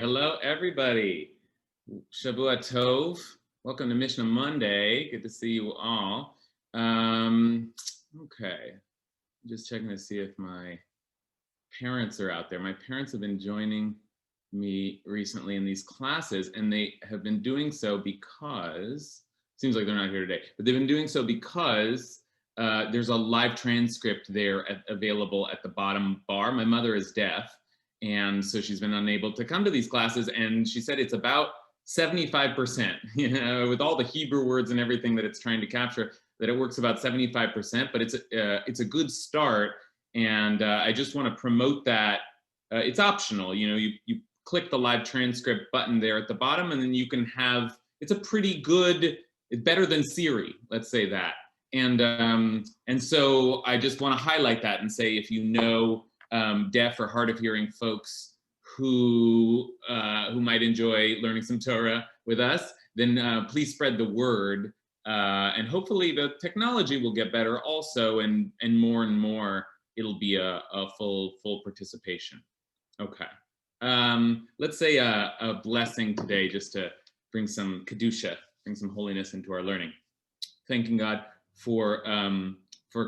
Hello, everybody. Shavua Tov. Welcome to Mishna Monday. Good to see you all. Okay, just checking to see if my parents are out there. My parents have been joining me recently in these classes, and they have been doing so because, seems like they're not here today, but they've been doing so because there's a live transcript there available at the bottom bar. My mother is deaf, and so she's been unable to come to these classes, and she said it's about 75%, with all the Hebrew words and everything that it's trying to capture, that it works about 75%, but it's a good start, and I just want to promote that. It's optional, you click the live transcript button there at the bottom, and then you can have, it's a pretty good, it's better than Siri, let's say that. And so I just want to highlight that and say, if you know deaf or hard of hearing folks who might enjoy learning some Torah with us, then please spread the word, and hopefully the technology will get better also, and more it'll be a full participation. Okay, let's say a blessing today, just to bring some kedusha, bring some holiness into our learning, thanking God for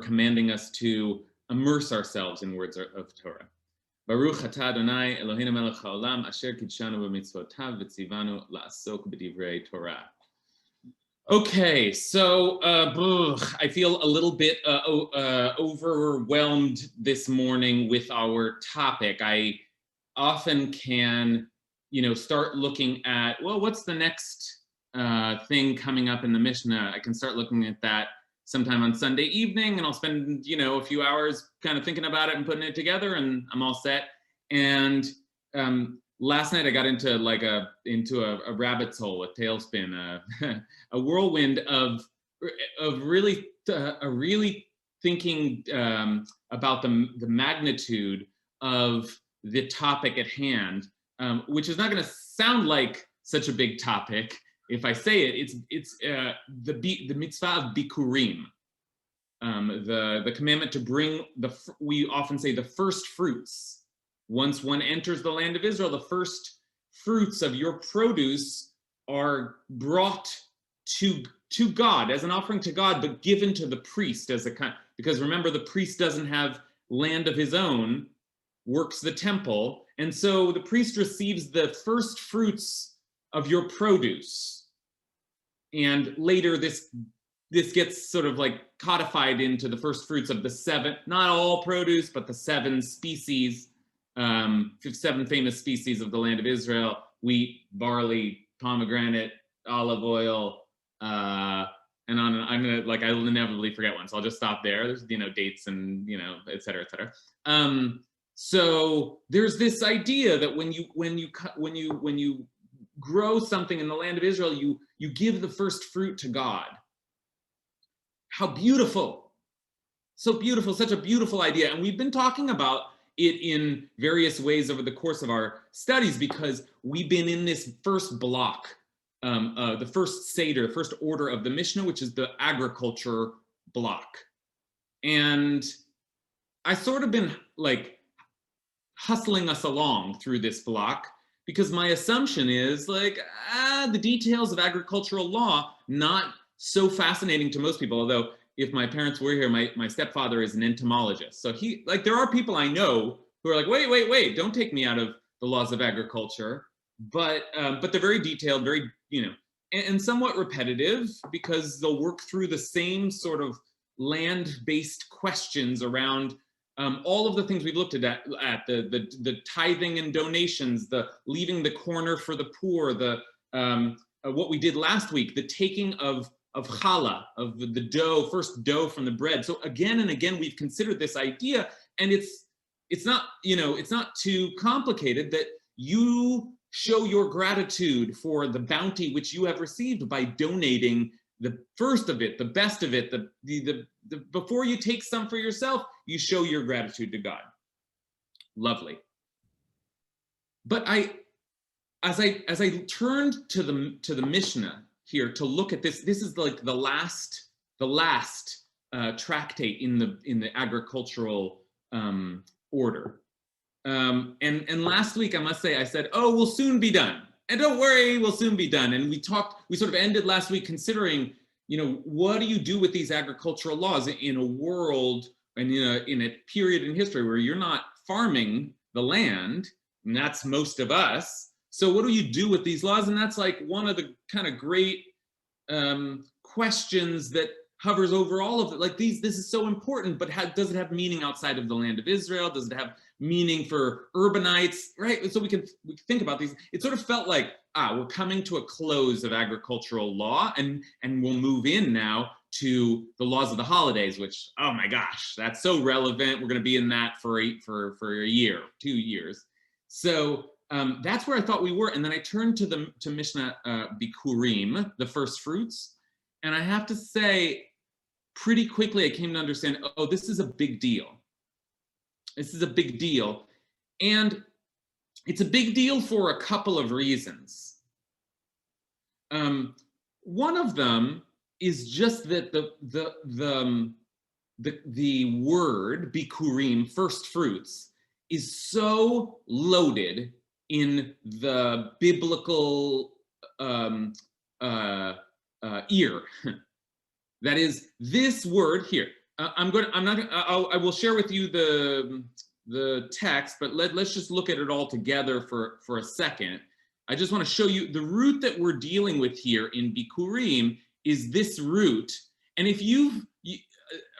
commanding us to immerse ourselves in words of Torah. Baruch atah Adonai Eloheinu melech haolam asher kidshanu b'mitzvotav v'tzivanu la'asok b'divrei Torah. Okay, so I feel a little bit overwhelmed this morning with our topic. I often can, start looking at, well, what's the next thing coming up in the Mishnah? I can start looking at that sometime on Sunday evening, and I'll spend, a few hours kind of thinking about it and putting it together, and I'm all set. And last night I got into a rabbit's hole, a tailspin, a whirlwind of really thinking about the magnitude of the topic at hand, which is not going to sound like such a big topic. If I say it, it's the mitzvah of bikurim, the commandment to bring we often say the first fruits. Once one enters the land of Israel, the first fruits of your produce are brought to God as an offering to God, but given to the priest as a kind. Because remember, the priest doesn't have land of his own, works the temple, and so the priest receives the first fruits of your produce. And later this gets sort of like codified into the first fruits of the seven, not all produce, but the seven species, seven famous species of the land of Israel: wheat, barley, pomegranate, olive oil, and on. I'm gonna, I will inevitably forget one, so I'll just stop there. There's dates and et cetera, et cetera. So there's this idea that when you grow something in the land of Israel, you give the first fruit to God. How beautiful. So beautiful, such a beautiful idea. And we've been talking about it in various ways over the course of our studies, because we've been in this first block, the first Seder, first order of the Mishnah, which is the agriculture block. And I sort of been hustling us along through this block, because my assumption is the details of agricultural law, not so fascinating to most people. Although if my parents were here, my stepfather is an entomologist. So he, there are people I know who are wait, don't take me out of the laws of agriculture. But they're very detailed, very, and somewhat repetitive, because they'll work through the same sort of land-based questions around all of the things we've looked at the tithing and donations, the leaving the corner for the poor, the what we did last week, the taking of challah, of the dough, first dough from the bread. So again and again we've considered this idea, and it's not too complicated, that you show your gratitude for the bounty which you have received by donating the first of it, the best of it, the before you take some for yourself, you show your gratitude to God. Lovely. But as I turned to the Mishnah here to look at this is the last tractate in the agricultural order. And last week, I must say, I said, oh, we'll soon be done. And don't worry, we'll soon be done. And we sort of ended last week considering, what do you do with these agricultural laws in a world and in a period in history where you're not farming the land, and that's most of us. So what do you do with these laws? And that's like one of the kind of great questions that hovers over all of it. Like this is so important, but does it have meaning outside of the land of Israel? Does it have meaning for urbanites, right? So we can think about these. It sort of felt like, we're coming to a close of agricultural law, and we'll move in now to the laws of the holidays, which, oh my gosh, that's so relevant. We're going to be in that for a year, 2 years. So that's where I thought we were. And then I turned to Mishna Bikurim, the first fruits. And I have to say, pretty quickly, I came to understand, this is a big deal. This is a big deal. And it's a big deal for a couple of reasons. One of them is just that the word bikurim, first fruits, is so loaded in the biblical ear. That is, this word here. I will share with you the text, but let's just look at it all together for a second. I just want to show you the root that we're dealing with here in Bikurim is this root. And if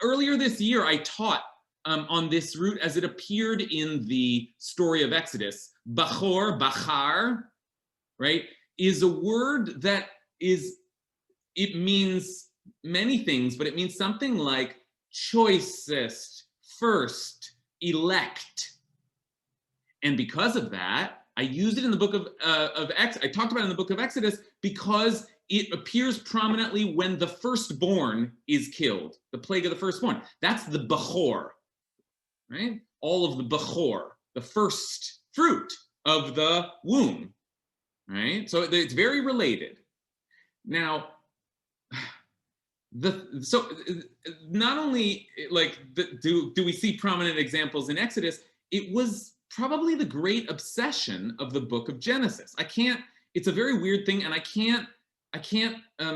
earlier this year, I taught on this root as it appeared in the story of Exodus. Bachar, right, is a word that it means many things, but it means something like choicest, first, elect. And because of that, I used it in the book I talked about it in the book of Exodus because it appears prominently when the firstborn is killed, the plague of the firstborn. That's the Bachor, right? All of the Bachor, the first fruit of the womb, right? So it's very related. Now, so not only do we see prominent examples in Exodus, it was probably the great obsession of the book of Genesis. It's a very weird thing, and I can't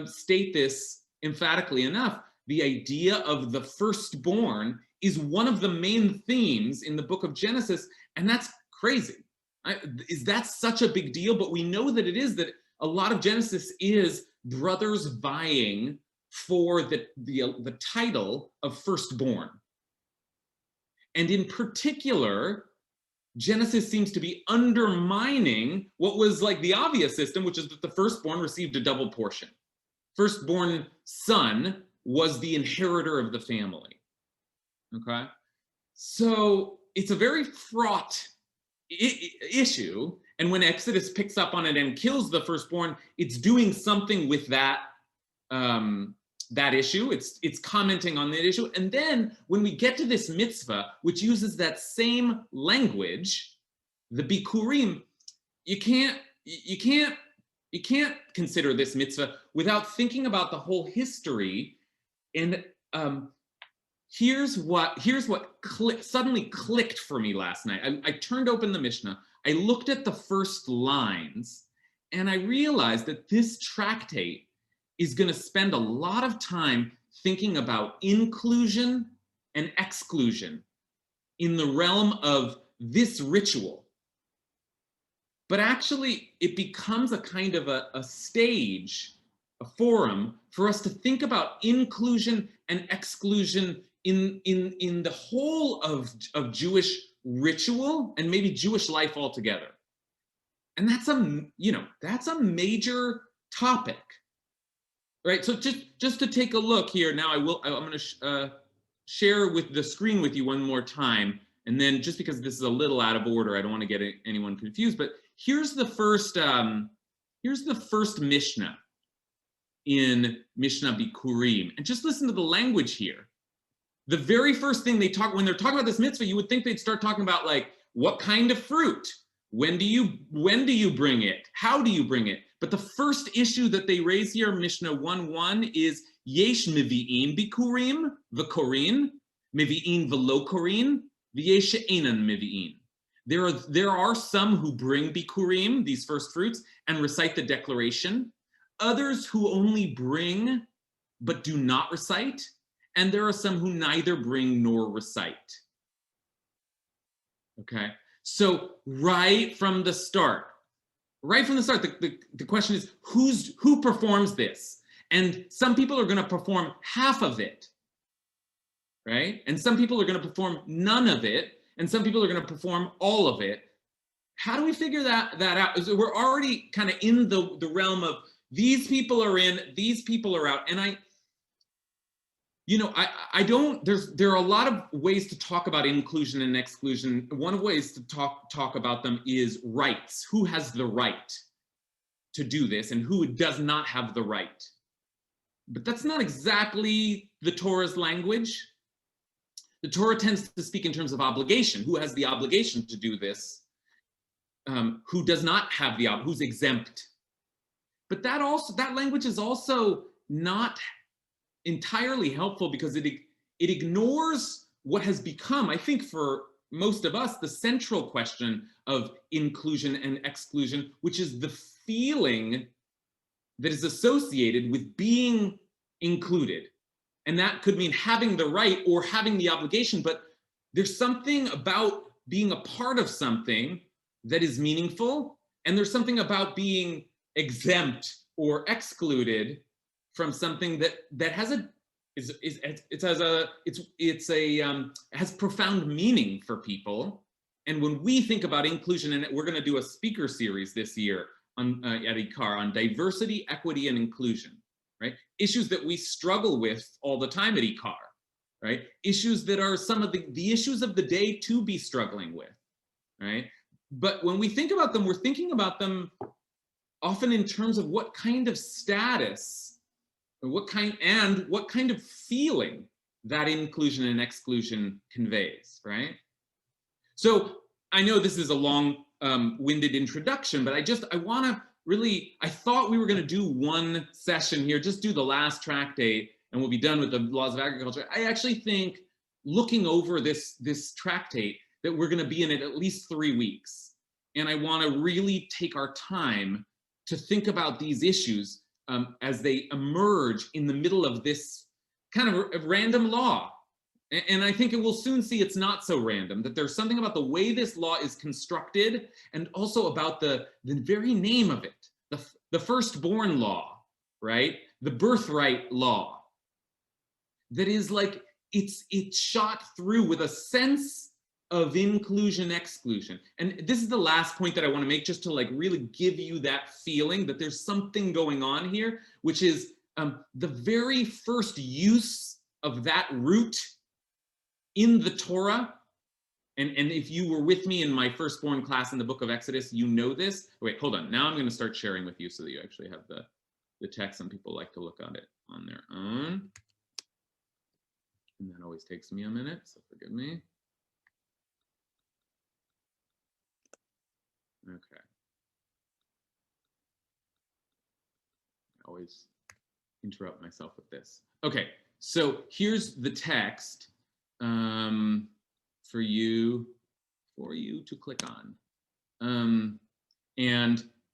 state this emphatically enough. The idea of the firstborn is one of the main themes in the book of Genesis, and that's crazy. Is that such a big deal? But we know that it is, that a lot of Genesis is brothers vying for the title of firstborn. And in particular, Genesis seems to be undermining what was like the obvious system, which is that the firstborn received a double portion. Firstborn son was the inheritor of the family. Okay? So it's a very fraught issue. And when Exodus picks up on it and kills the firstborn, it's doing something with that issue. It's commenting on that issue. And then when we get to this mitzvah, which uses that same language, the bikurim, you can't consider this mitzvah without thinking about the whole history. And here's what suddenly clicked for me last night. I turned open the Mishnah, I looked at the first lines, and I realized that this tractate is going to spend a lot of time thinking about inclusion and exclusion in the realm of this ritual. But actually, it becomes a kind of a stage, a forum for us to think about inclusion and exclusion in the whole of Jewish ritual and maybe Jewish life altogether. And that's a major topic. Right, so just to take a look here now, I'm going to share with the screen with you one more time, and then just because this is a little out of order, I don't want to get anyone confused. But here's the first Mishnah in Mishnah Bikurim, and just listen to the language here. The very first thing when they're talking about this mitzvah, you would think they'd start talking about like what kind of fruit, when do you bring it, how do you bring it. But the first issue that they raise here, Mishnah 1:1, is yesh mevi'in bikurim v'korin, mevi'in v'lo korin, v'yesh she'enan mevi'in. There are some who bring bikurim, these first fruits, and recite the declaration. Others who only bring but do not recite. And there are some who neither bring nor recite. Okay, so right from the start, the question is who performs this? And some people are going to perform half of it, right? And some people are going to perform none of it, and some people are going to perform all of it. How do we figure that out? We're already kind of in the realm of these people are in, these people are out. And I don't, there are a lot of ways to talk about inclusion and exclusion. One of the ways to talk about them is rights. Who has the right to do this and who does not have the right? But that's not exactly the Torah's language. The Torah tends to speak in terms of obligation. Who has the obligation to do this? Who does not have who's exempt? But that language is also not entirely helpful because it ignores what has become, I think for most of us, the central question of inclusion and exclusion, which is the feeling that is associated with being included. And that could mean having the right or having the obligation, but there's something about being a part of something that is meaningful, and there's something about being exempt or excluded from something that has has profound meaning for people. And when we think about inclusion, and we're going to do a speaker series this year at IKAR on diversity, equity, and inclusion, right? Issues that we struggle with all the time at IKAR, right? Issues that are some of the issues of the day to be struggling with, right? But when we think about them, we're thinking about them often in terms of what kind of status, what kind of feeling that inclusion and exclusion conveys, right? So I know this is a long-winded introduction, but I thought we were going to do one session here, just do the last tractate, and we'll be done with the laws of agriculture. I actually think, looking over this tractate, that we're going to be in it at least 3 weeks. And I want to really take our time to think about these issues as they emerge in the middle of this kind of a random law. And I think we'll soon see it's not so random, that there's something about the way this law is constructed, and also about the very name of it, the firstborn law, right? The birthright law, that is like, it's shot through with a sense of inclusion, exclusion. And this is the last point that I want to make, just to like really give you that feeling that there's something going on here, which is the very first use of that root in the Torah. And if you were with me in my firstborn class in the book of Exodus, you know this. Wait, hold on. Now I'm going to start sharing with you so that you actually have the text. Some people like to look at it on their own. And that always takes me a minute, so forgive me. Okay. I always interrupt myself with this. Okay, so here's the text for you to click on.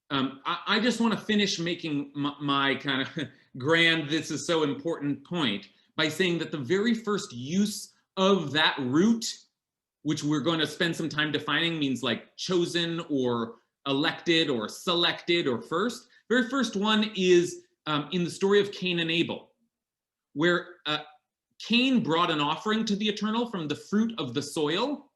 I just want to finish making my kind of grand, this is so important point by saying that the very first use of that root, which we're going to spend some time defining, means like chosen or elected or selected or first. Very first one is in the story of Cain and Abel, where Cain brought an offering to the Eternal from the fruit of the soil,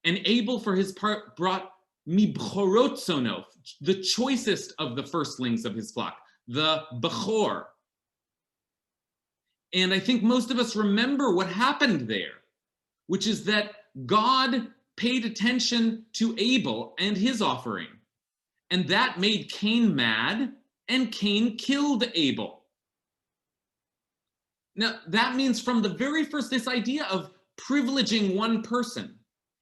and Abel, for his part, brought mibchorot sono, the choicest of the firstlings of his flock, the bechor. And I think most of us remember what happened there, which is that God paid attention to Abel and his offering, and that made Cain mad, and Cain killed Abel. Now, that means from the very first, this idea of privileging one person,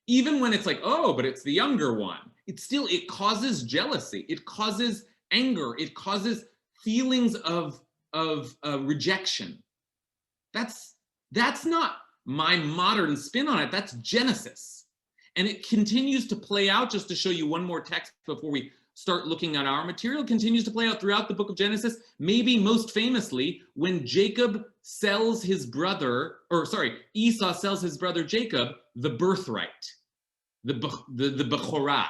even when it's like, oh, but it's the younger one, it causes jealousy, it causes anger, it causes feelings of rejection. That's not my modern spin on it. That's Genesis. And it continues to play out, just to show you one more text before we start looking at our material, continues to play out throughout the book of Genesis, maybe most famously when Jacob sells his brother, Esau sells his brother Jacob the birthright, the Bechorah.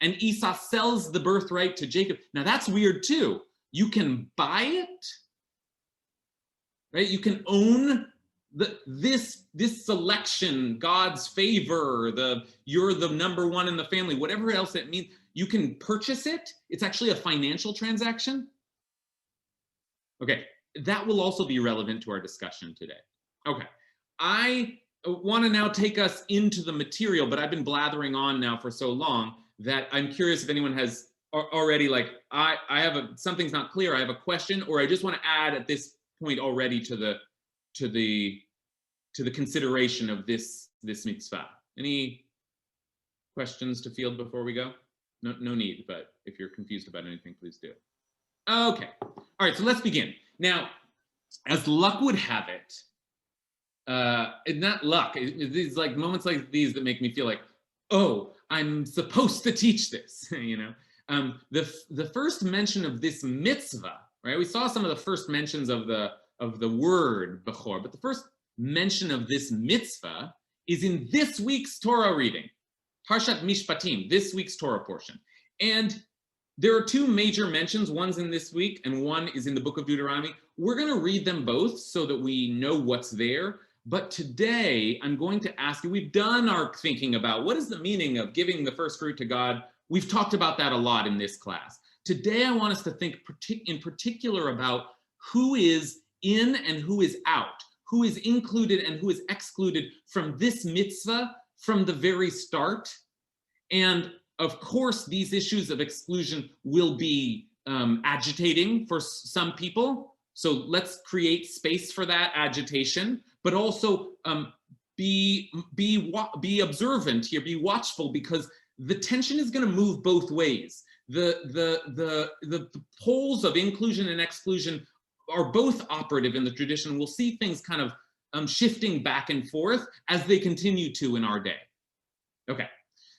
And Esau sells the birthright to Jacob. Now that's weird too. You can buy it, right? You can own this selection, God's favor, you're the number one in the family, whatever else it means. You can purchase it. It's actually a financial transaction. Okay, that will also be relevant to our discussion today. Okay, I want to now take us into the material, but I've been blathering on now for so long that I'm curious if anyone has already, like, I have something's not clear, I have a question, or I just want to add at this point already to the consideration of this mitzvah. Any questions to field before we go? No need, but if you're confused about anything, please do. Okay, all right, so let's begin. Now, as luck would have it, not luck, it's like moments like these that make me feel like, oh, I'm supposed to teach this, you know? The first mention of this mitzvah, right? We saw some of the first mentions of the word bechor, but the first mention of this mitzvah is in this week's Torah reading, Parshat Mishpatim, this week's Torah portion. And there are two major mentions. One's in this week and one is in the Book of Deuteronomy. We're going to read them both so that we know what's there. But today I'm going to ask you, we've done our thinking about what is the meaning of giving the first fruit to God. We've talked about that a lot in this class. Today I want us to think in particular about who is in and who is out, who is included and who is excluded from this mitzvah from the very start. And of course, these issues of exclusion will be agitating for some people. So let's create space for that agitation, but also be observant here, be watchful, because the tension is going to move both ways. The poles of inclusion and exclusion are both operative in the tradition. We'll see things kind of shifting back and forth as they continue to in our day. Okay,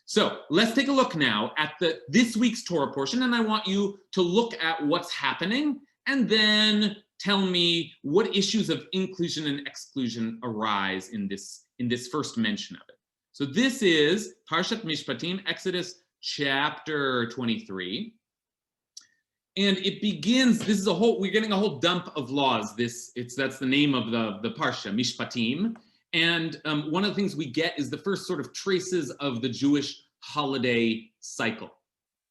so let's take a look now at this week's Torah portion, and I want you to look at what's happening and then tell me what issues of inclusion and exclusion arise in this first mention of it. So this is Parshat Mishpatim, Exodus chapter 23. And it begins, we're getting a whole dump of laws. That's the name of the Parsha, Mishpatim. And one of the things we get is the first sort of traces of the Jewish holiday cycle.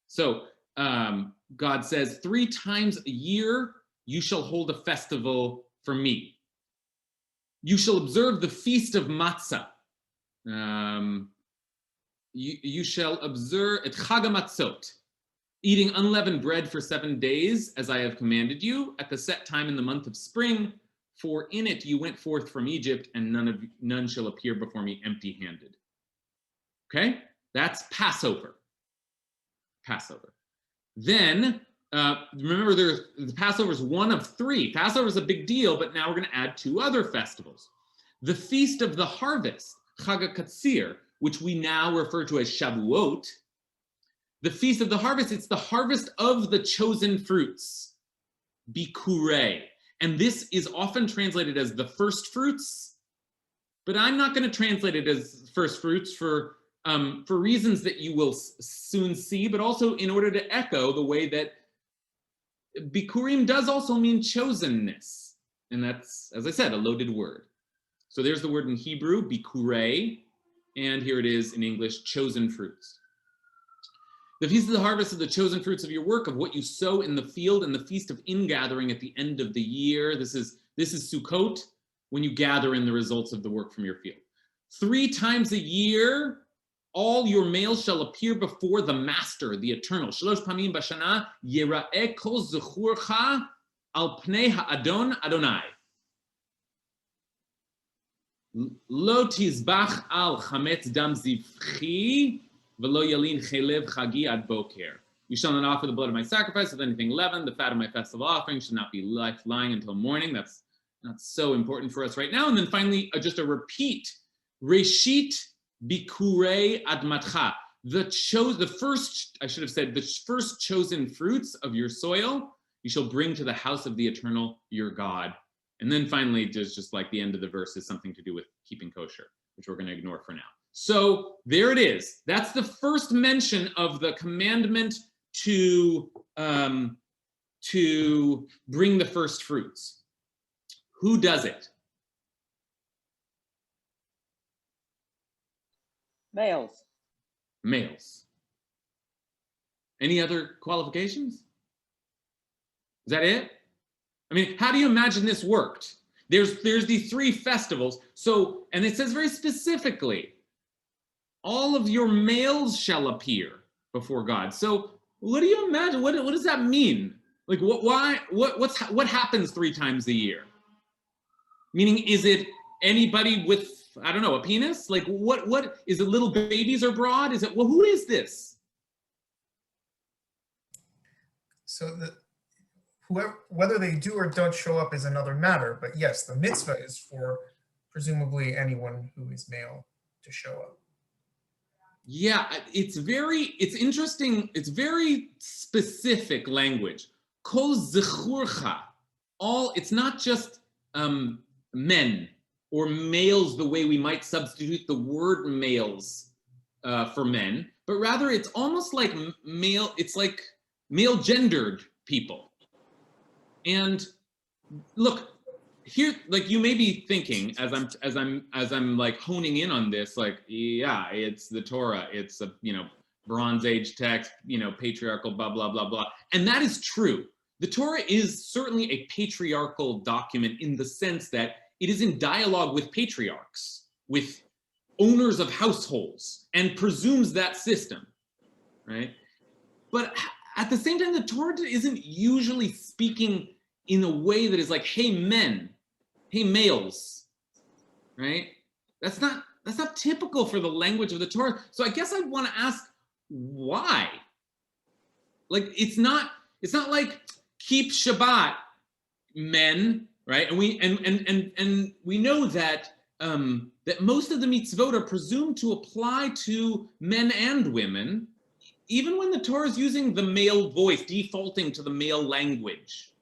So God says, 3 times a year, you shall hold a festival for me. You shall observe the Feast of Matzah. You shall observe et Chag HaMatzot, eating unleavened bread for 7 days, as I have commanded you, at the set time in the month of spring, for in it you went forth from Egypt, and none shall appear before me empty-handed. Okay, that's Passover. Then, remember, the Passover is one of 3. Passover is a big deal, but now we're going to add 2 other festivals. The Feast of the Harvest, Chag HaKatzir, which we now refer to as Shavuot. The Feast of the Harvest, it's the harvest of the chosen fruits, Bikurei. And this is often translated as the first fruits, but I'm not going to translate it as first fruits for reasons that you will soon see, but also in order to echo the way that Bikurim does also mean chosenness. And that's, as I said, a loaded word. So there's the word in Hebrew, Bikurei, and here it is in English, chosen fruits. The Feast of the Harvest of the chosen fruits of your work, of what you sow in the field, and the Feast of Ingathering at the end of the year. This is Sukkot, when you gather in the results of the work from your field. 3 times a year, all your males shall appear before the Master, the Eternal. Shalosh pamim bashana yera'eh kol zechurcha al pnei ha'adon Adonai. Lo tizbach al chametz dam zivchi v'lo yalin chelev chagi ad boker. You shall not offer the blood of my sacrifice with anything leavened. The fat of my festival offering should not be left lying until morning. That's not so important for us right now. And then finally, just a repeat. Reshit bikurei admatcha, the first chosen fruits of your soil, you shall bring to the house of the eternal your God. And then finally, there's just like the end of the verse is something to do with keeping kosher, which we're going to ignore for now. So there it is. That's the first mention of the commandment to bring the first fruits. Who does it? Males. Males. Any other qualifications? Is that it? I mean, how do you imagine this worked? There's these three festivals. So, and it says very specifically, all of your males shall appear before God. So what do you imagine? What does that mean? Like what happens 3 times a year? Meaning, is it anybody with, I don't know, a penis? Like what is it, little babies are broad? Is it, well, who is this? So whether they do or don't show up is another matter, but yes, the mitzvah is for presumably anyone who is male to show up. Yeah, it's interesting. It's very specific language. Kol zechurcha, it's not just men or males the way we might substitute the word males for men, but rather it's almost like male. It's like male gendered people. And look, here, like you may be thinking as I'm like honing in on this, like, yeah, it's the Torah, it's a, Bronze Age text, patriarchal, blah, blah, blah, blah. And that is true. The Torah is certainly a patriarchal document in the sense that it is in dialogue with patriarchs, with owners of households, and presumes that system, right? But at the same time, the Torah isn't usually speaking in a way that is like, hey, men, hey, males, right? That's not typical for the language of the Torah. So I guess I'd want to ask why. Like, it's not like keep Shabbat, men, right? And we know that that most of the mitzvot are presumed to apply to men and women, even when the Torah is using the male voice, defaulting to the male language.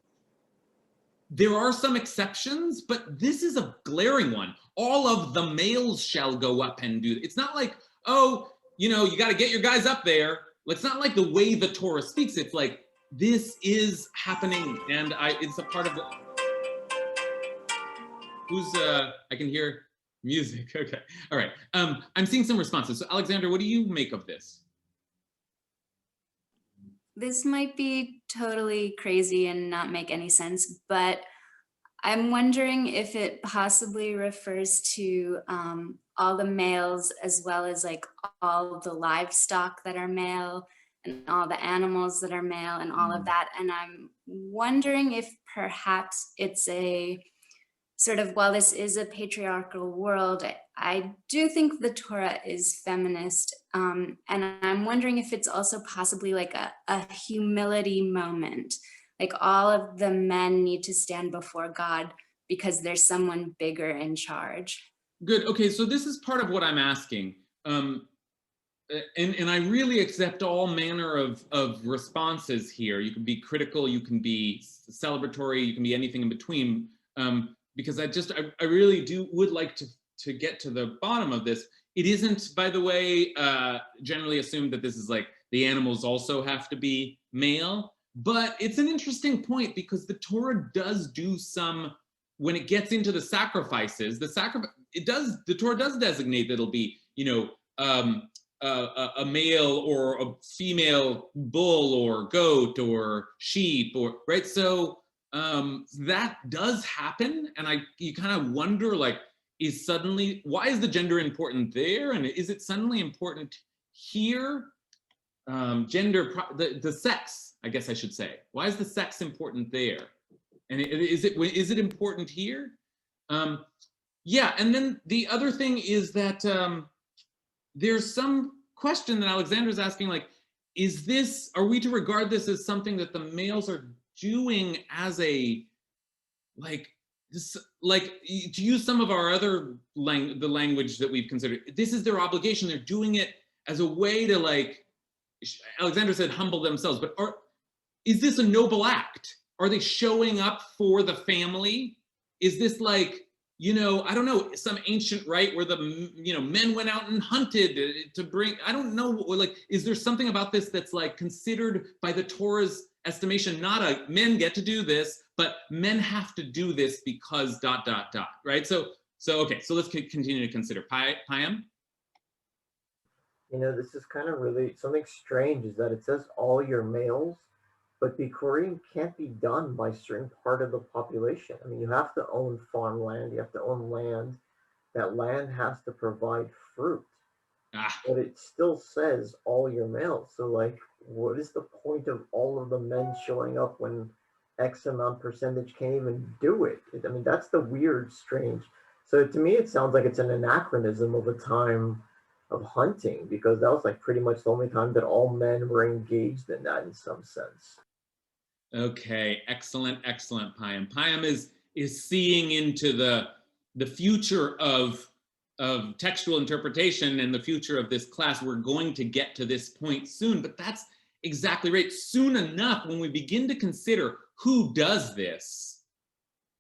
There are some exceptions, but this is a glaring one. All of the males shall go up and do. It's not like, oh, you got to get your guys up there. It's not like the way the Torah speaks. It's like, this is happening, and it's a part of the. I can hear music. Okay, all right. I'm seeing some responses. So, Alexander, what do you make of this? This might be totally crazy and not make any sense, but I'm wondering if it possibly refers to all the males as well as like all the livestock that are male and all the animals that are male and all of that. And I'm wondering if perhaps it's a sort of, while this is a patriarchal world, I do think the Torah is feminist. And I'm wondering if it's also possibly like a humility moment. Like all of the men need to stand before God because there's someone bigger in charge. Good. Okay, so this is part of what I'm asking. And I really accept all manner of responses here. You can be critical, you can be celebratory, you can be anything in between. Because I really would like to get to the bottom of this. It isn't, by the way, generally assumed that this is like the animals also have to be male, but it's an interesting point because the Torah does do some, when it gets into the sacrifices, the Torah does designate that it'll be, a male or a female bull or goat or sheep, or right. So that does happen, and you kind of wonder, like, why is the gender important there, and is it suddenly important here? The sex, I guess I should say. Why is the sex important there, and is it important here? Yeah, and then the other thing is that there's some question that Alexander's asking, like, are we to regard this as something that the males are doing as a, like, like to use some of our other the language that we've considered, this is their obligation. They're doing it as a way to, like, Alexander said, humble themselves, but is this a noble act? Are they showing up for the family? Is this like, I don't know, some ancient rite where the, men went out and hunted to bring, I don't know, like, is there something about this that's like considered by the Torah's estimation, not a men get to do this, but men have to do this because ... right? So okay, so let's continue to consider. Payam? This is kind of really something strange, is that it says all your males, but Bikurim can't be done by a certain part of the population. I mean, you have to own farmland, you have to own land. That land has to provide fruit. But it still says all your males. So, like, what is the point of all of the men showing up when X amount percentage can't even do it? I mean, that's the weird, strange. So to me, it sounds like it's an anachronism of a time of hunting, because that was like pretty much the only time that all men were engaged in that in some sense. Okay, excellent, Payam. Payam is seeing into the future of textual interpretation and the future of this class. We're going to get to this point soon, but that's exactly right. Soon enough, when we begin to consider who does this,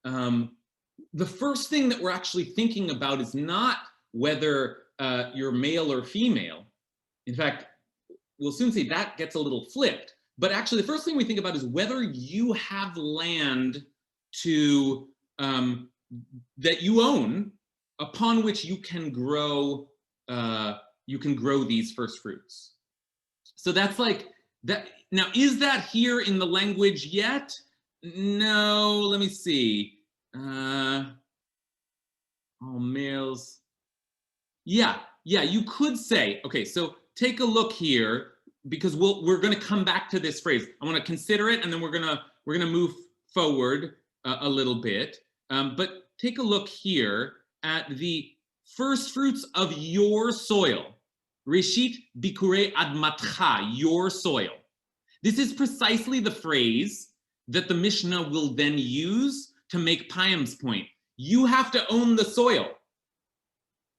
the first thing that we're actually thinking about is not whether you're male or female. In fact, we'll soon see that gets a little flipped. But actually, the first thing we think about is whether you have land to that you own, upon which you can grow these first fruits. So that's like that. Now, is that here in the language yet? No. Let me see. All males. Yeah. You could say. Okay. So take a look here, because we're going to come back to this phrase. I want to consider it, and then we're gonna move forward a little bit. But take a look here at the first fruits of your soil. Reshit bikurei admatcha, your soil. This is precisely the phrase that the Mishnah will then use to make Payam's point. You have to own the soil.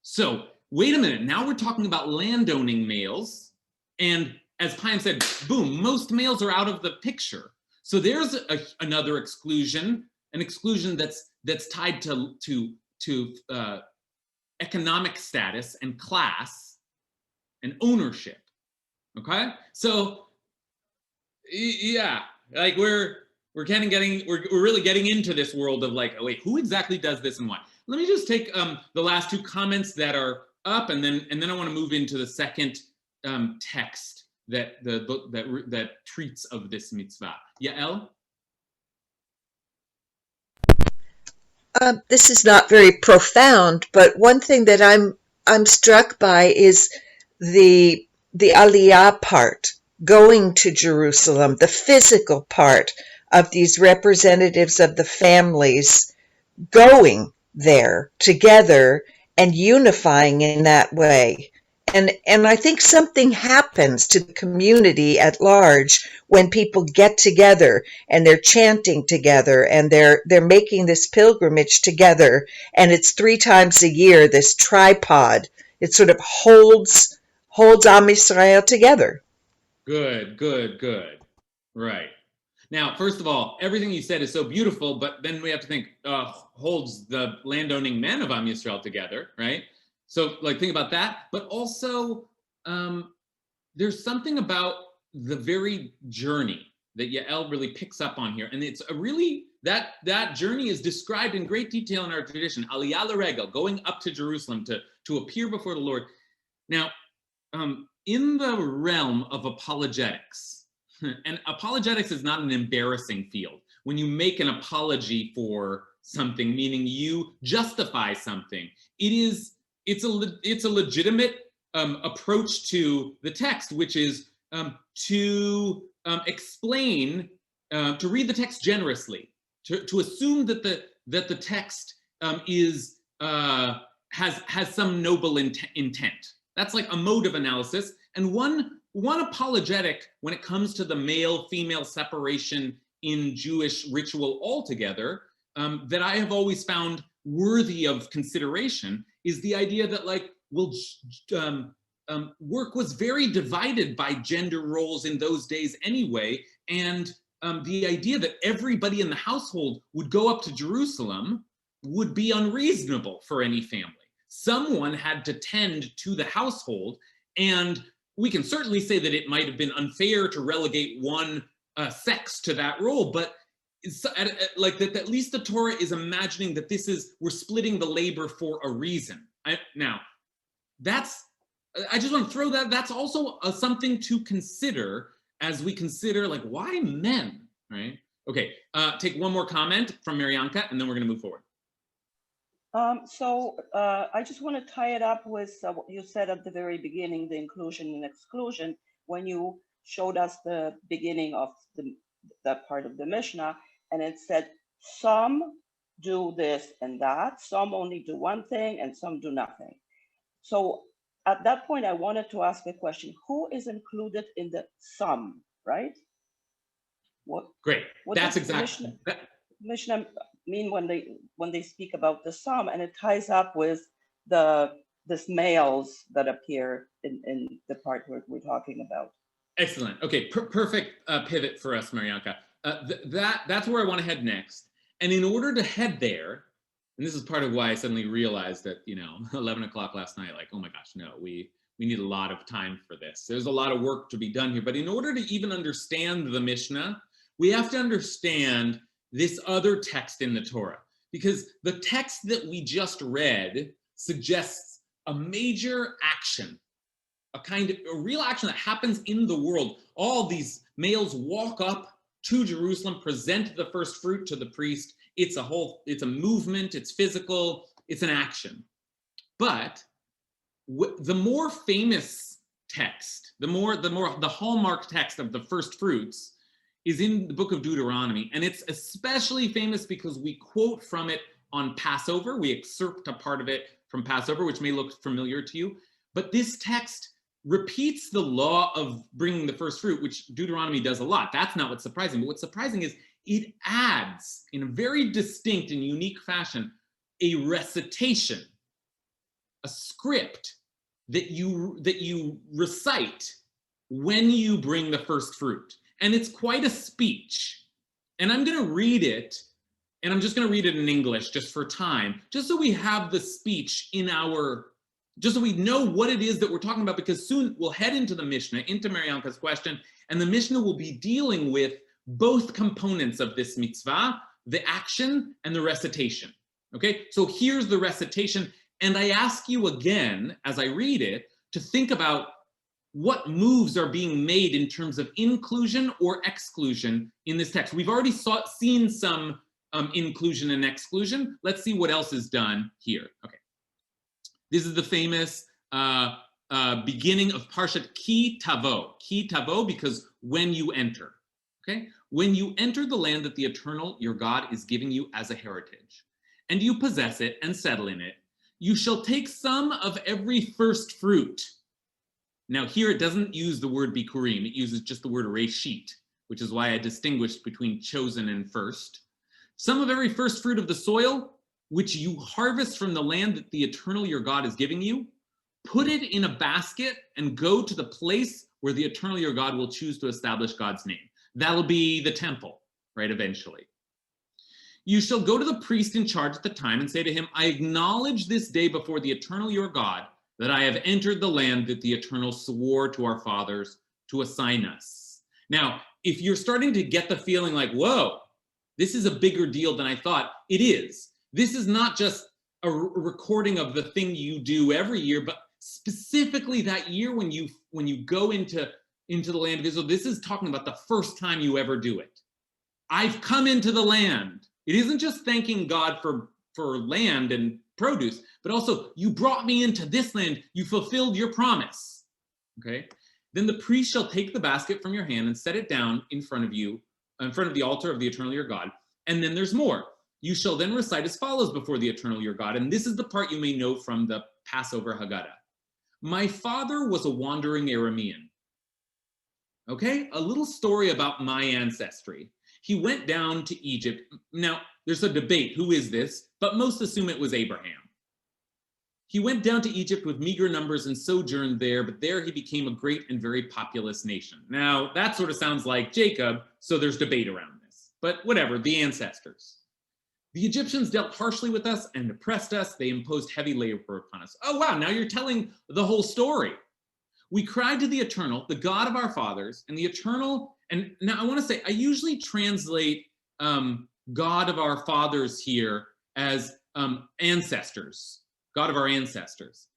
So wait a minute. Now we're talking about landowning males, and as Payam said, boom, most males are out of the picture. So there's another exclusion, an exclusion that's tied to economic status and class and ownership. Okay, so yeah, like we're really getting into this world of like, oh wait, who exactly does this and why? Let me just take the last two comments that are up, and then I want to move into the second text that the book that treats of this mitzvah. Yael? This is not very profound, but one thing that I'm struck by is the aliyah part, going to Jerusalem, the physical part of these representatives of the families going there together and unifying in that way. And I think something happens to the community at large when people get together and they're chanting together and they're making this pilgrimage together, and it's 3 times a year, this tripod. It sort of holds Am Yisrael together. Good. Right. Now, first of all, everything you said is so beautiful, but then we have to think, holds the landowning men of Am Yisrael together, right? So, like, think about that. But also, there's something about the very journey that Yael really picks up on here. And it's a really, that journey is described in great detail in our tradition. Aliyah l'regel, going up to Jerusalem to appear before the Lord. Now, in the realm of apologetics, and apologetics is not an embarrassing field. When you make an apology for something, meaning you justify something, it's a legitimate approach to the text, which is to explain, to read the text generously, to assume that the text has some noble intent. That's like a mode of analysis. And one apologetic when it comes to the male-female separation in Jewish ritual altogether that I have always found worthy of consideration is the idea that, like, well, work was very divided by gender roles in those days anyway, and the idea that everybody in the household would go up to Jerusalem would be unreasonable for any family. Someone had to tend to the household, and we can certainly say that it might have been unfair to relegate one sex to that role, but like that, at least the Torah is imagining that this is, we're splitting the labor for a reason. Now, I just want to throw that's also something to consider as we consider, like, why men, right? Okay, take one more comment from Marianka, and then we're going to move forward. I just want to tie it up with what you said at the very beginning, the inclusion and exclusion, when you showed us the beginning of that part of the Mishnah, and it said some do this and that, some only do one thing, and some do nothing. So at that point, I wanted to ask a question: who is included in the some, right? What? Great. That's exactly. Mishnah mean when they speak about the some, and it ties up with this males that appear in the part we're talking about. Excellent. Okay, perfect pivot for us, Marianka. That's where I want to head next. And in order to head there, and this is part of why I suddenly realized that, 11 o'clock last night, like, oh my gosh, no, we need a lot of time for this. There's a lot of work to be done here. But in order to even understand the Mishnah, we have to understand this other text in the Torah, because the text that we just read suggests a major action, a real action that happens in the world. All these males walk up to Jerusalem, present the first fruit to the priest. It's a movement, it's physical, it's an action. But the more famous text, the hallmark text of the first fruits is in the Book of Deuteronomy, and it's especially famous because we quote from it on Passover. We excerpt a part of it from Passover, which may look familiar to you, but this text repeats the law of bringing the first fruit, which Deuteronomy does a lot. That's not what's surprising, but what's surprising is it adds, in a very distinct and unique fashion, a recitation, a script that you recite when you bring the first fruit. And it's quite a speech. And I'm going to read it, and I'm just going to read it in English just for time, just so we have the speech just so we know what it is that we're talking about, because soon we'll head into the Mishnah, into Marianka's question, and the Mishnah will be dealing with both components of this mitzvah, the action and the recitation. Okay, so here's the recitation, and I ask you again, as I read it, to think about what moves are being made in terms of inclusion or exclusion in this text. We've already seen some inclusion and exclusion. Let's see what else is done here. Okay. This is the famous beginning of Parshat Ki Tavo. Ki Tavo, because when you enter. Okay? When you enter the land that the Eternal, your God, is giving you as a heritage, and you possess it and settle in it, you shall take some of every first fruit. Now here it doesn't use the word bikurim, it uses just the word reshit, which is why I distinguished between chosen and first. Some of every first fruit of the soil, which you harvest from the land that the Eternal your God is giving you, put it in a basket and go to the place where the Eternal your God will choose to establish God's name. That'll be the temple, right, eventually. You shall go to the priest in charge at the time and say to him, I acknowledge this day before the Eternal your God that I have entered the land that the Eternal swore to our fathers to assign us. Now, if you're starting to get the feeling like, whoa, this is a bigger deal than I thought, it is. This is not just a recording of the thing you do every year, but specifically that year when you go into the land of Israel. This is talking about the first time you ever do it. I've come into the land. It isn't just thanking God for land and produce, but also you brought me into this land. You fulfilled your promise. Okay. Then the priest shall take the basket from your hand and set it down in front of you, in front of the altar of the Eternal your God. And then there's more. You shall then recite as follows before the Eternal your God. And this is the part you may know from the Passover Haggadah. My father was a wandering Aramean. Okay, a little story about my ancestry. he went down to Egypt. Now, there's a debate, who is this? But most assume it was Abraham. He went down to Egypt with meager numbers and sojourned there, but there he became a great and very populous nation. Now, that sort of sounds like Jacob, so there's debate around this. But whatever, the ancestors. The Egyptians dealt harshly with us and oppressed us. They imposed heavy labor upon us. Oh, wow, now you're telling the whole story. We cried to the Eternal, the God of our fathers, and the Eternal, and now I want to say, I usually translate God of our fathers here as ancestors, God of our ancestors.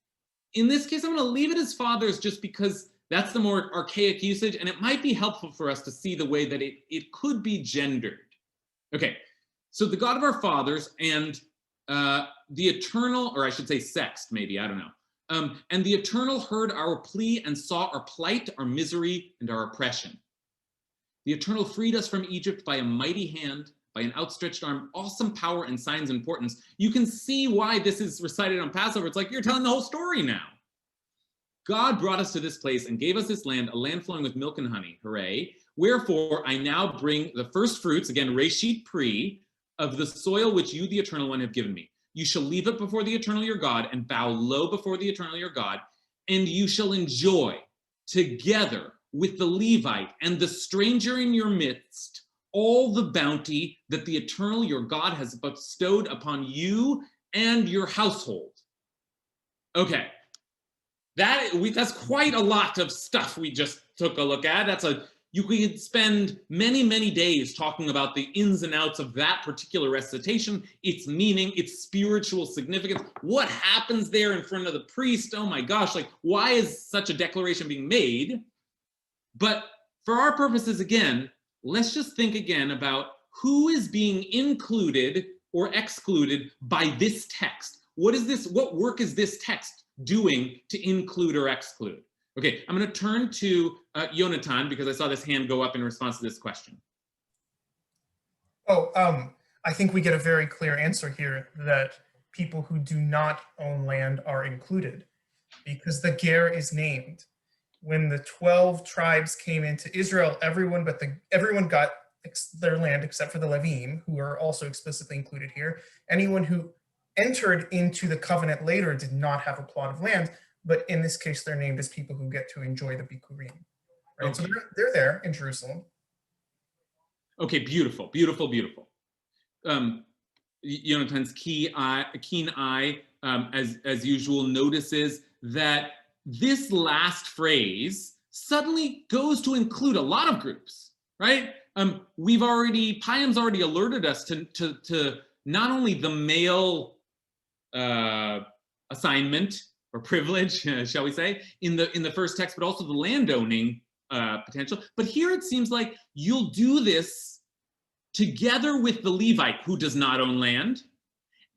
In this case, I'm going to leave it as fathers just because that's the more archaic usage, and it might be helpful for us to see the way that it could be gendered. Okay, so the God of our fathers and the Eternal, or I should say sexed, maybe, I don't know. And the Eternal heard our plea and saw our plight, our misery, and our oppression. The Eternal freed us from Egypt by a mighty hand, by an outstretched arm, awesome power and signs and portents. You can see why this is recited on Passover. It's like you're telling the whole story now. God brought us to this place and gave us this land, a land flowing with milk and honey. Hooray. Wherefore I now bring the first fruits, again, Reshit Pri, of the soil which you, the Eternal One, have given me. You shall leave it before the Eternal your God and bow low before the Eternal your God, and you shall enjoy together with the Levite and the stranger in your midst all the bounty that the Eternal your God has bestowed upon you and your household. Okay, that's quite a lot of stuff we just took a look at. You could spend many, many days talking about the ins and outs of that particular recitation, its meaning, its spiritual significance, what happens there in front of the priest. Oh my gosh, like why is such a declaration being made? But for our purposes, again, let's just think again about who is being included or excluded by this text. What work is this text doing to include or exclude? Okay, I'm going to turn to Yonatan because I saw this hand go up in response to this question. I think we get a very clear answer here that people who do not own land are included because the Ger is named. When the 12 tribes came into Israel, everyone got their land except for the Levim, who are also explicitly included here. Anyone who entered into the covenant later did not have a plot of land. But in this case, they're named as people who get to enjoy the Bikurim, right? Okay. So they're there in Jerusalem. Okay, beautiful, beautiful, beautiful. Yonatan's keen eye, as usual, notices that this last phrase suddenly goes to include a lot of groups, right? Payam's already alerted us to not only the male assignment or privilege, shall we say, in the first text, but also the landowning potential. But here it seems like you'll do this together with the Levite who does not own land,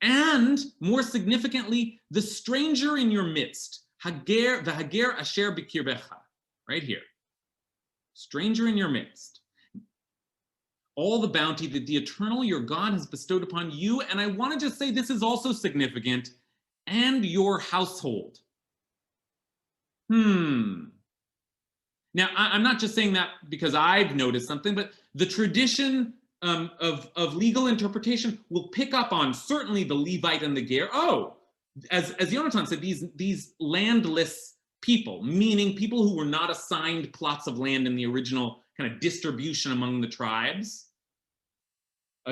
and more significantly, the stranger in your midst, the Hager Asher Bikirbecha, right here. Stranger in your midst. All the bounty that the Eternal your God has bestowed upon you, and I want to just say this is also significant, and your household. Now, I'm not just saying that because I've noticed something, but the tradition of legal interpretation will pick up on certainly the Levite and the Ger. Oh, as Yonatan said, these landless people, meaning people who were not assigned plots of land in the original kind of distribution among the tribes.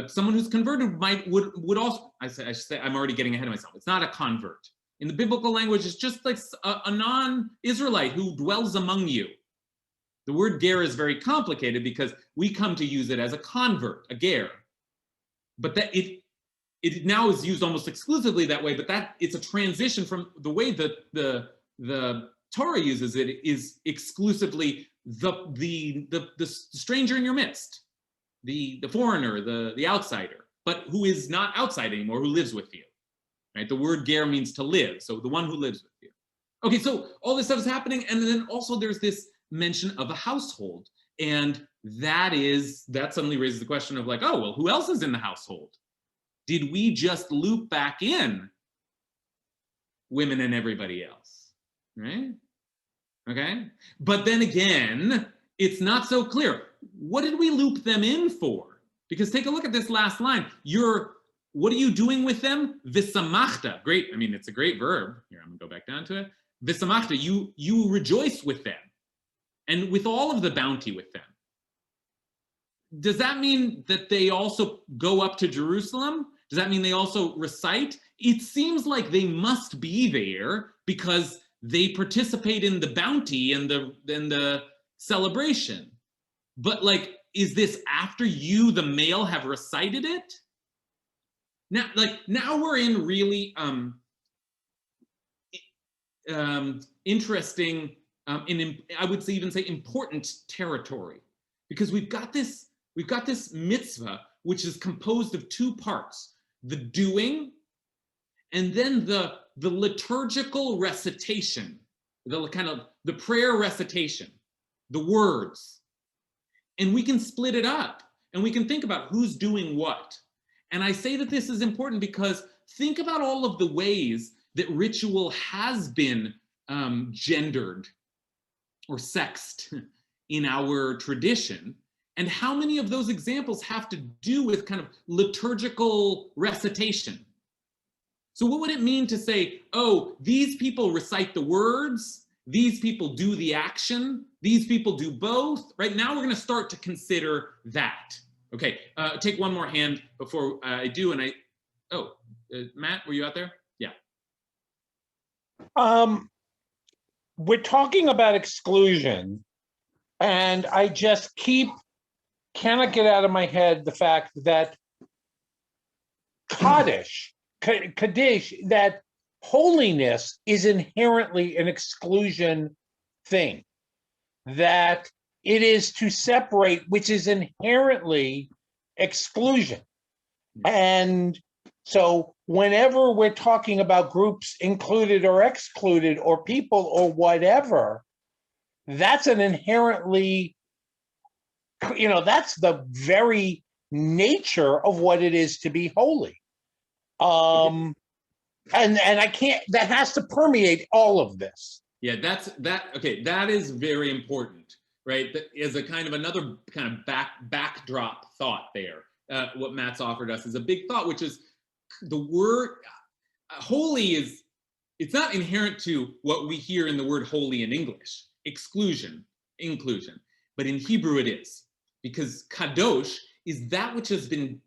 Someone who's converted would also, I should say, I'm already getting ahead of myself. It's not a convert. In the biblical language, it's just like a non-Israelite who dwells among you. The word ger is very complicated because we come to use it as a convert, a ger. But that it now is used almost exclusively that way, but that it's a transition from the way that the Torah uses it is exclusively the stranger in your midst. The foreigner, the outsider, but who is not outside anymore, who lives with you, right? The word ger means to live, so the one who lives with you. Okay, so all this stuff is happening, and then also there's this mention of a household, and that suddenly raises the question of like, oh, well, who else is in the household? Did we just loop back in women and everybody else, right? Okay, but then again, it's not so clear. What did we loop them in for? Because take a look at this last line. What are you doing with them? Visamachta. Great. I mean, it's a great verb. Here, I'm gonna go back down to it. Visamachta. You rejoice with them, and with all of the bounty with them. Does that mean that they also go up to Jerusalem? Does that mean they also recite? It seems like they must be there because they participate in the bounty and the celebration. But like, is this after you, the male, have recited it? Now we're in really interesting, I would say even say important territory, because we've got this mitzvah which is composed of two parts: the doing, and then the liturgical recitation, the prayer recitation, the words. And we can split it up and we can think about who's doing what. And I say that this is important because think about all of the ways that ritual has been gendered or sexed in our tradition, and how many of those examples have to do with kind of liturgical recitation. So what would it mean to say, oh, these people recite the words, these people do the action, these people do both? Right now we're going to start to consider that. Okay, take one more hand before I do, and Matt, were you out there? Yeah. We're talking about exclusion, and I just cannot get out of my head the fact that Kaddish, that holiness is inherently an exclusion thing, that it is to separate, which is inherently exclusion. And so whenever we're talking about groups included or excluded or people or whatever, that's an inherently, that's the very nature of what it is to be holy. And I can't, that has to permeate all of this. Yeah, that is very important, right? That is a kind of another kind of backdrop thought there. What Matt's offered us is a big thought, which is the word holy it's not inherent to what we hear in the word holy in English, exclusion, inclusion, but in Hebrew it is, because kadosh is that which has been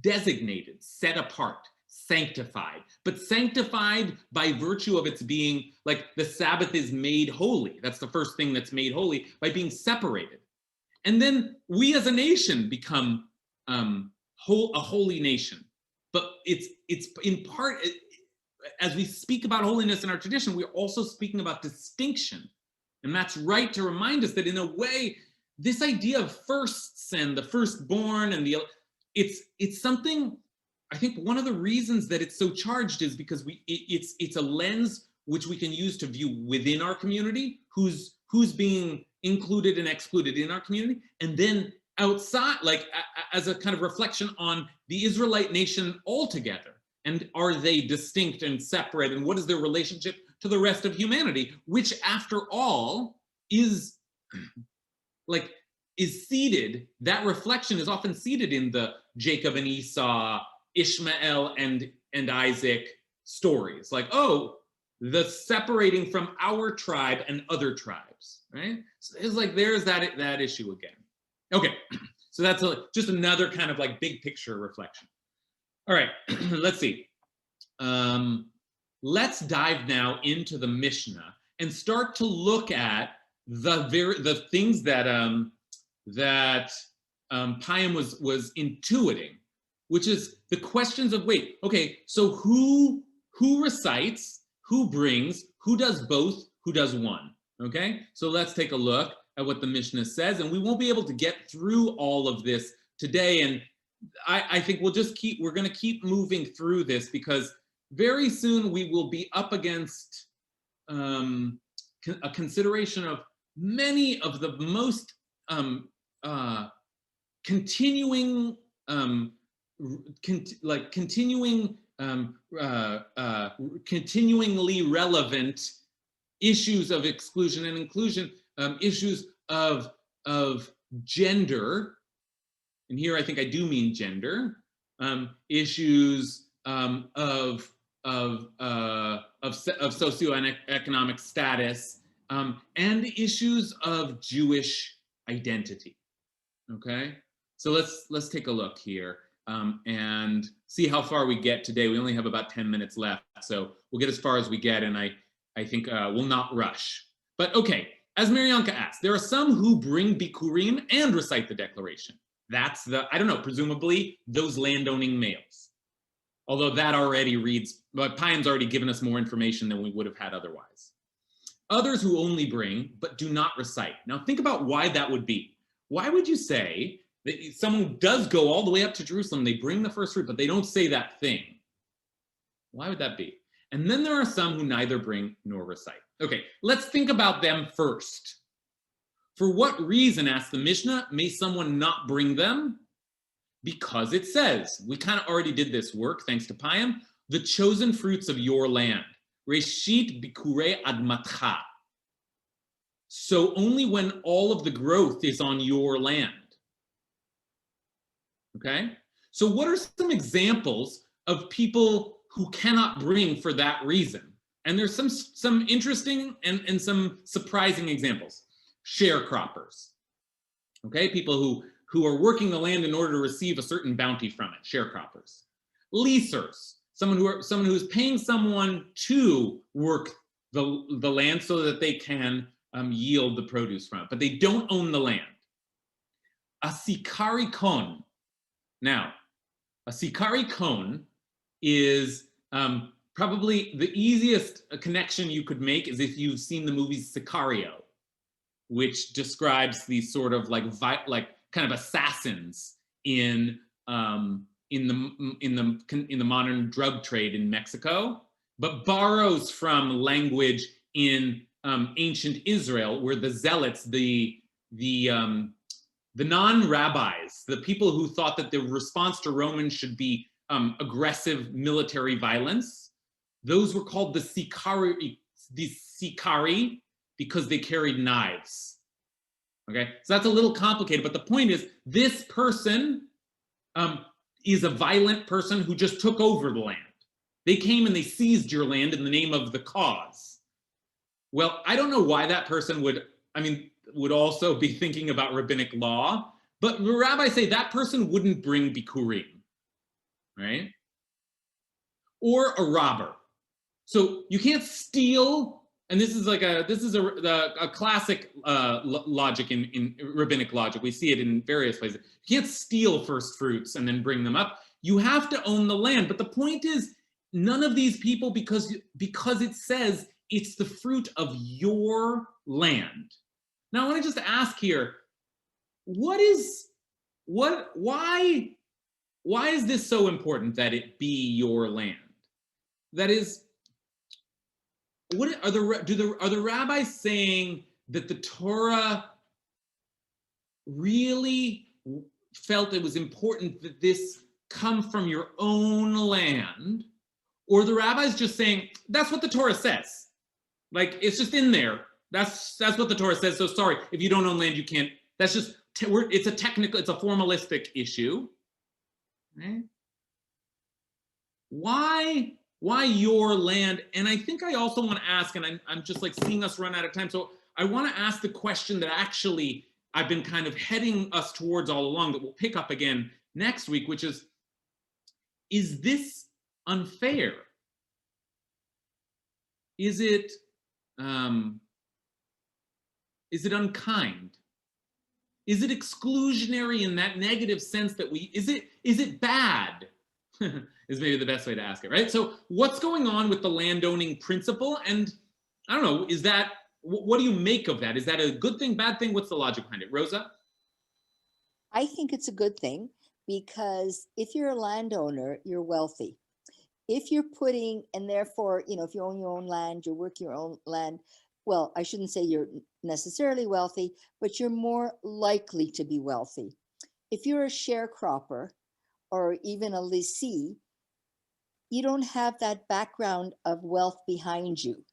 designated, set apart, sanctified, but sanctified by virtue of its being, like the Sabbath is made holy. That's the first thing that's made holy, by being separated. And then we as a nation become a holy nation. But it's in part, as we speak about holiness in our tradition, we're also speaking about distinction. And Matt's right to remind us that in a way, this idea of firsts and the firstborn and it's something, I think one of the reasons that it's so charged is because it's a lens which we can use to view within our community, who's being included and excluded in our community, and then outside, like as a kind of reflection on the Israelite nation altogether. And are they distinct and separate? And what is their relationship to the rest of humanity, which after all is seated, that reflection is often seated in the Jacob and Esau, Ishmael and Isaac stories. Like, oh, the separating from our tribe and other tribes, right? So it's like, there's that issue again. Okay, so that's just another kind of like big picture reflection. All right, let's see. Let's dive now into the Mishnah and start to look at the things that Payam was intuiting, which is the questions of, wait, okay, so who recites, who brings, who does both, who does one? Okay, so let's take a look at what the Mishnah says, and we won't be able to get through all of this today, and I think we're going to keep moving through this, because very soon we will be up against a consideration of many of the most continuingly relevant issues of exclusion and inclusion, issues of gender, and here I think I do mean gender, issues of socioeconomic status, and issues of Jewish identity. Okay, so let's take a look here and see how far we get today. We only have about 10 minutes left, so we'll get as far as we get, and I think we'll not rush. But okay, as Marianka asked, there are some who bring bikurim and recite the declaration. That's I don't know, presumably those landowning males. Although that already reads, but Payam's already given us more information than we would have had otherwise. Others who only bring, but do not recite. Now think about why that would be. Why would you say that someone does go all the way up to Jerusalem, they bring the first fruit, but they don't say that thing? Why would that be? And then there are some who neither bring nor recite. Okay, let's think about them first. For what reason, asks the Mishnah, may someone not bring them? Because it says, we kind of already did this work, thanks to Payam, the chosen fruits of your land. Reshit bikure admatcha. So only when all of the growth is on your land. Okay? So what are some examples of people who cannot bring for that reason? And there's some interesting and some surprising examples. Sharecroppers. Okay? People who are working the land in order to receive a certain bounty from it, sharecroppers. Leasers, someone who is paying someone to work the land so that they can yield the produce from it, but they don't own the land. A sikari kon. Now, a sikari kon is probably the easiest connection you could make is if you've seen the movie Sicario, which describes these sort of like kind of assassins in the modern drug trade in Mexico, but borrows from language in ancient Israel, where the zealots, the non-rabbis, the people who thought that the response to Romans should be aggressive military violence, those were called the sikari because they carried knives. Okay, so that's a little complicated, but the point is, this person is a violent person who just took over the land. They came and they seized your land in the name of the cause. Well, I don't know why that person would also be thinking about rabbinic law, but the rabbis say that person wouldn't bring bikurim, right? Or a robber. So you can't steal, and this is a classic logic in rabbinic logic. We see it in various places. You can't steal first fruits and then bring them up. You have to own the land. But the point is, none of these people, because it says it's the fruit of your land. Now I want to just ask here, why is this so important that it be your land? That is, what are the rabbis saying that the Torah really felt it was important that this come from your own land? Or the rabbis just saying, that's what the Torah says. Like, it's just in there. That's what the Torah says. So sorry, if you don't own land, you can't. That's just, it's a formalistic issue. Right? Why your land? And I think I also want to ask, and I'm just like seeing us run out of time. So I want to ask the question that actually I've been kind of heading us towards all along, that we'll pick up again next week, which is this unfair? Is it unkind? Is it exclusionary in that negative sense that is it bad? Is maybe the best way to ask it, right? So what's going on with the landowning principle? And I don't know, what do you make of that? Is that a good thing, bad thing? What's the logic behind it? Rosa? I think it's a good thing, because if you're a landowner, you're wealthy. If you're and therefore, if you own your own land, you work your own land, well, I shouldn't say you're necessarily wealthy, but you're more likely to be wealthy. If you're a sharecropper or even a lessee, you don't have that background of wealth behind you.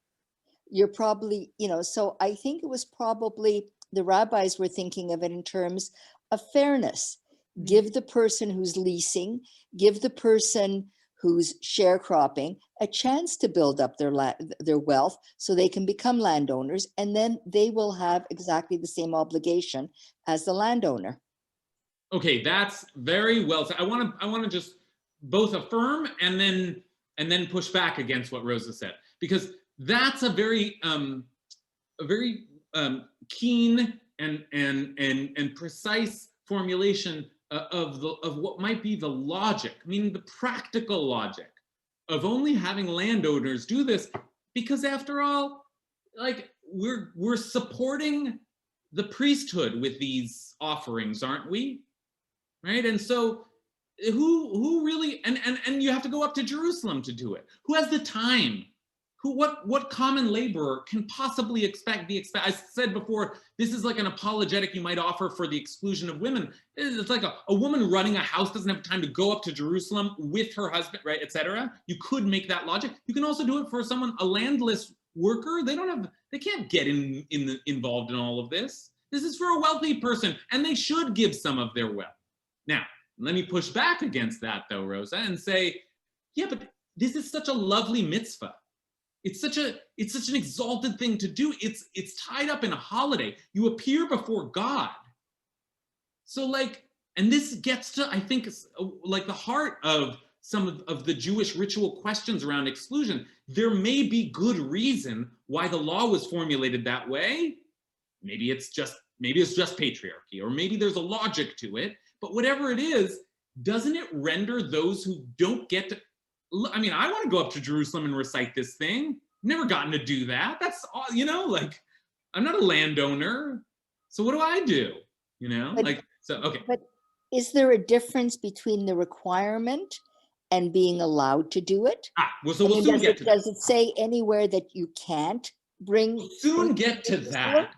You're probably, so I think it was probably the rabbis were thinking of it in terms of fairness, give the person who's leasing, give the person who's sharecropping a chance to build up their wealth so they can become landowners, and then they will have exactly the same obligation as the landowner. Okay, that's very well said. I want to just both affirm and then push back against what Rosa said, because that's a very keen and precise formulation of what might be the logic, meaning the practical logic of only having landowners do this, because after all, like we're supporting the priesthood with these offerings, aren't we? Right? And so who really, and you have to go up to Jerusalem to do it. Who has the time? What common laborer can possibly expect I said before, this is like an apologetic you might offer for the exclusion of women. It's like a woman running a house doesn't have time to go up to Jerusalem with her husband, right, etc. You could make that logic. You can also do it for a landless worker. They can't get involved in all of this. This is for a wealthy person, and they should give some of their wealth. Now, let me push back against that though, Rosa, and say, yeah, but this is such a lovely mitzvah. It's such an exalted thing to do. It's tied up in a holiday. You appear before God. So and this gets to, I think, like the heart of some of the Jewish ritual questions around exclusion. There may be good reason why the law was formulated that way. Maybe it's just patriarchy, or maybe there's a logic to it. But whatever it is, doesn't it render those who don't get to, I mean, I want to go up to Jerusalem and recite this thing. Never gotten to do that. That's all, I'm not a landowner. So what do I do? Okay. But is there a difference between the requirement and being allowed to do it? We'll soon get to that. Does it say anywhere that you can't bring? We'll soon get to that.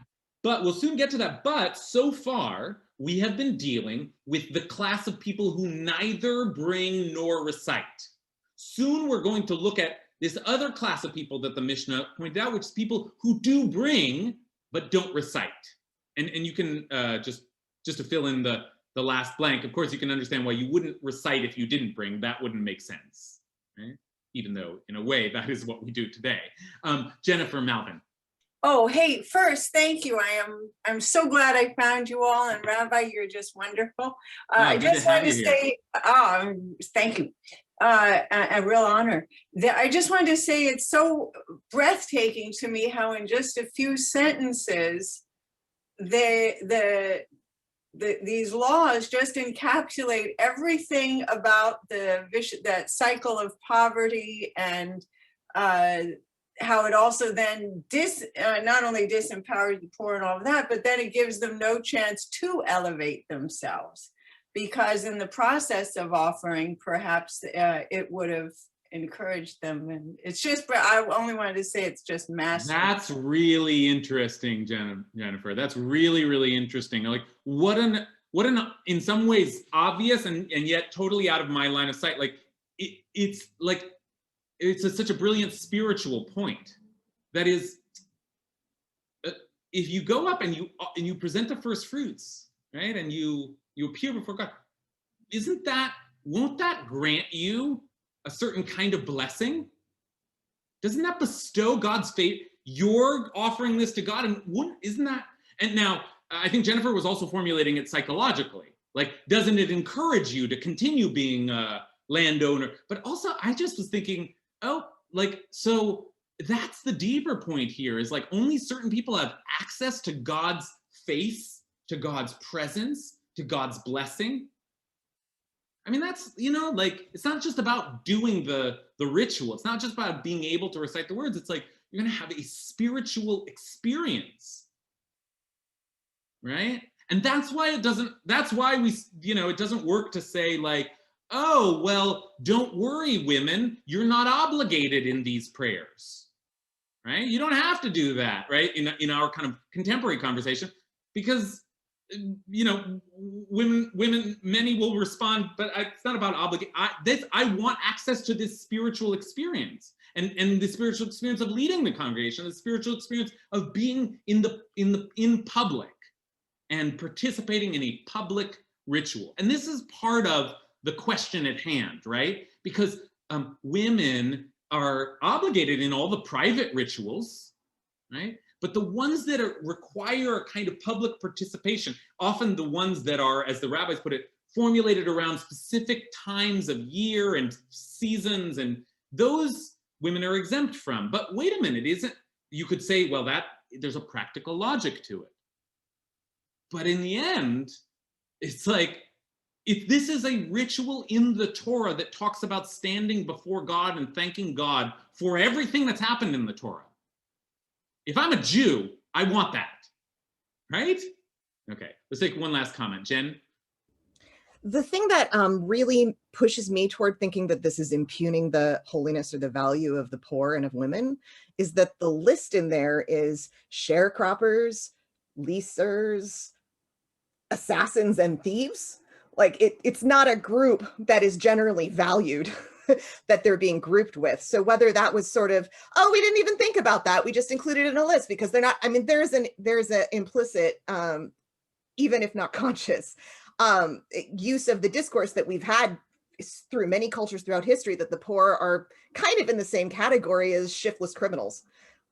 But so far, we have been dealing with the class of people who neither bring nor recite. Soon we're going to look at this other class of people that the Mishnah pointed out, which is people who do bring but don't recite. And you can just to fill in the last blank, of course you can understand why you wouldn't recite if you didn't bring. That wouldn't make sense, right? Even though in a way that is what we do today. Jennifer Malvin. Oh, hey, first, thank you. I'm so glad I found you all, and Rabbi, you're just wonderful. I just wanted to say, thank you. A real honor. I just wanted to say it's so breathtaking to me how in just a few sentences, these laws just encapsulate everything about that cycle of poverty, and how it also then not only disempowers the poor and all of that, but then it gives them no chance to elevate themselves, because in the process of offering, perhaps it would have encouraged them. And it's just, I only wanted to say it's just massive. That's really interesting, Jennifer. That's really, really interesting. Like what an in some ways obvious and yet totally out of my line of sight. Like it's such a brilliant spiritual point. That is, if you go up and you present the first fruits, right, and you appear before God, won't that grant you a certain kind of blessing? Doesn't that bestow God's favor? You're offering this to God, and isn't that? And now I think Jennifer was also formulating it psychologically. Like, doesn't it encourage you to continue being a landowner? But also, I just was thinking, so that's the deeper point here, is like only certain people have access to God's face, to God's presence, to God's blessing. I mean, that's, it's not just about doing the ritual. It's not just about being able to recite the words. It's like, you're going to have a spiritual experience, right? And that's why it doesn't work to say like, oh, well, don't worry, women, you're not obligated in these prayers, right? You don't have to do that, right? In our kind of contemporary conversation, because, women, many will respond, but it's not about obligation. I want access to this spiritual experience, and the spiritual experience of leading the congregation, the spiritual experience of being in public and participating in a public ritual. And this is part of the question at hand, right? Because women are obligated in all the private rituals, right? But the ones that require a kind of public participation, often the ones that are, as the rabbis put it, formulated around specific times of year and seasons, and those women are exempt from. But wait a minute, isn't, you could say, well, that there's a practical logic to it. But in the end, it's like, if this is a ritual in the Torah that talks about standing before God and thanking God for everything that's happened in the Torah, if I'm a Jew, I want that, right? Okay, let's take one last comment. Jen? The thing that really pushes me toward thinking that this is impugning the holiness or the value of the poor and of women is that the list in there is sharecroppers, leasers, assassins, and thieves. Like it's not a group that is generally valued that they're being grouped with. So whether that was sort of, oh, we didn't even think about that, we just included it in a list because they're not, I mean, there's an implicit, even if not conscious, use of the discourse that we've had through many cultures throughout history that the poor are kind of in the same category as shiftless criminals.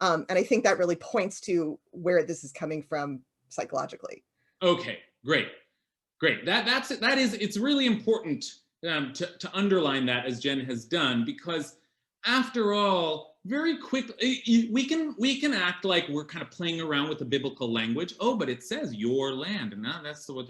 And I think that really points to where this is coming from psychologically. Okay, great. It's really important to underline that, as Jen has done, because after all, very quickly, we can act like we're kind of playing around with the biblical language. Oh, but it says your land, and that's what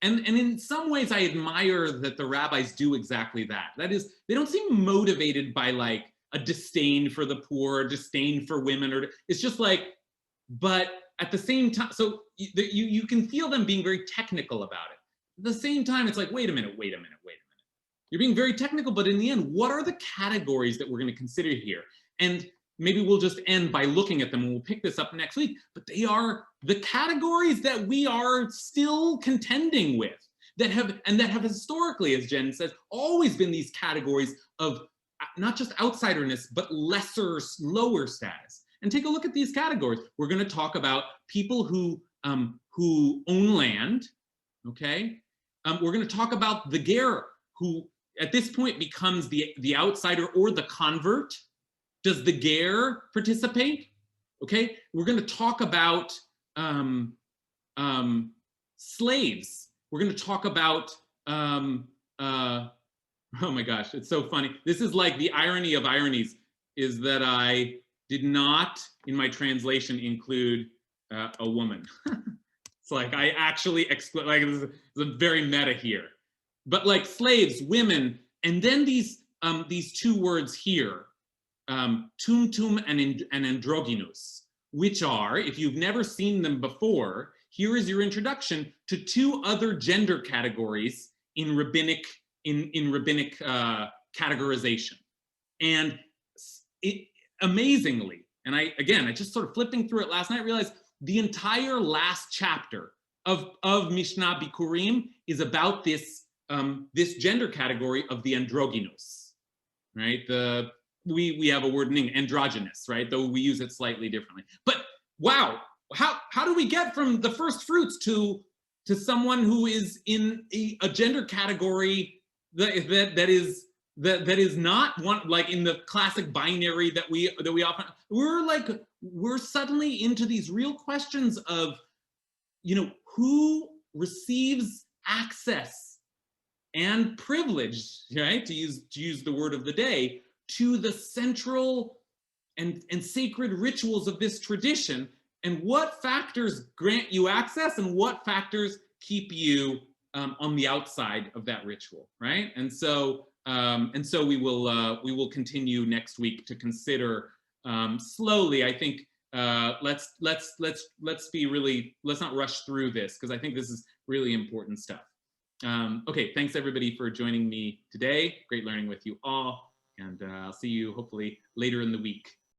and in some ways I admire that the rabbis do exactly that. That is, they don't seem motivated by like a disdain for the poor, a disdain for women, or it's just like, but at the same time, so you can feel them being very technical about it. At the same time, it's like, wait a minute. You're being very technical, but in the end, what are the categories that we're going to consider here? And maybe we'll just end by looking at them, and we'll pick this up next week, but they are the categories that we are still contending with, that have historically, as Jen says, always been these categories of not just outsiderness, but lesser, lower status. And take a look at these categories. We're going to talk about people who own land, okay? We're going to talk about the ger, who at this point becomes the outsider or the convert. Does the ger participate? Okay, we're going to talk about slaves. We're going to talk about, oh my gosh, it's so funny. This is like the irony of ironies, is that I did not, in my translation, include a woman. It's like I actually exclude, like this is very meta here. But like slaves, women, and then these two words here, tumtum and androgynous, which are, if you've never seen them before, here is your introduction to two other gender categories in rabbinic categorization. And amazingly, and I just sort of flipping through it last night, realized the entire last chapter of Mishnah Bikurim is about this this gender category of the androgynous, right? We have a word in androgynous, right? Though we use it slightly differently. But wow, how do we get from the first fruits to someone who is in a gender category that is not one, like in the classic binary that we often, we're suddenly into these real questions of, you know, who receives access and privilege, right? To use the word of the day, to the central and sacred rituals of this tradition, and what factors grant you access and what factors keep you on the outside of that ritual, right? And so we will continue next week to consider slowly. I think let's not rush through this, because I think this is really important stuff. Okay, thanks everybody for joining me today. Great learning with you all, and I'll see you hopefully later in the week.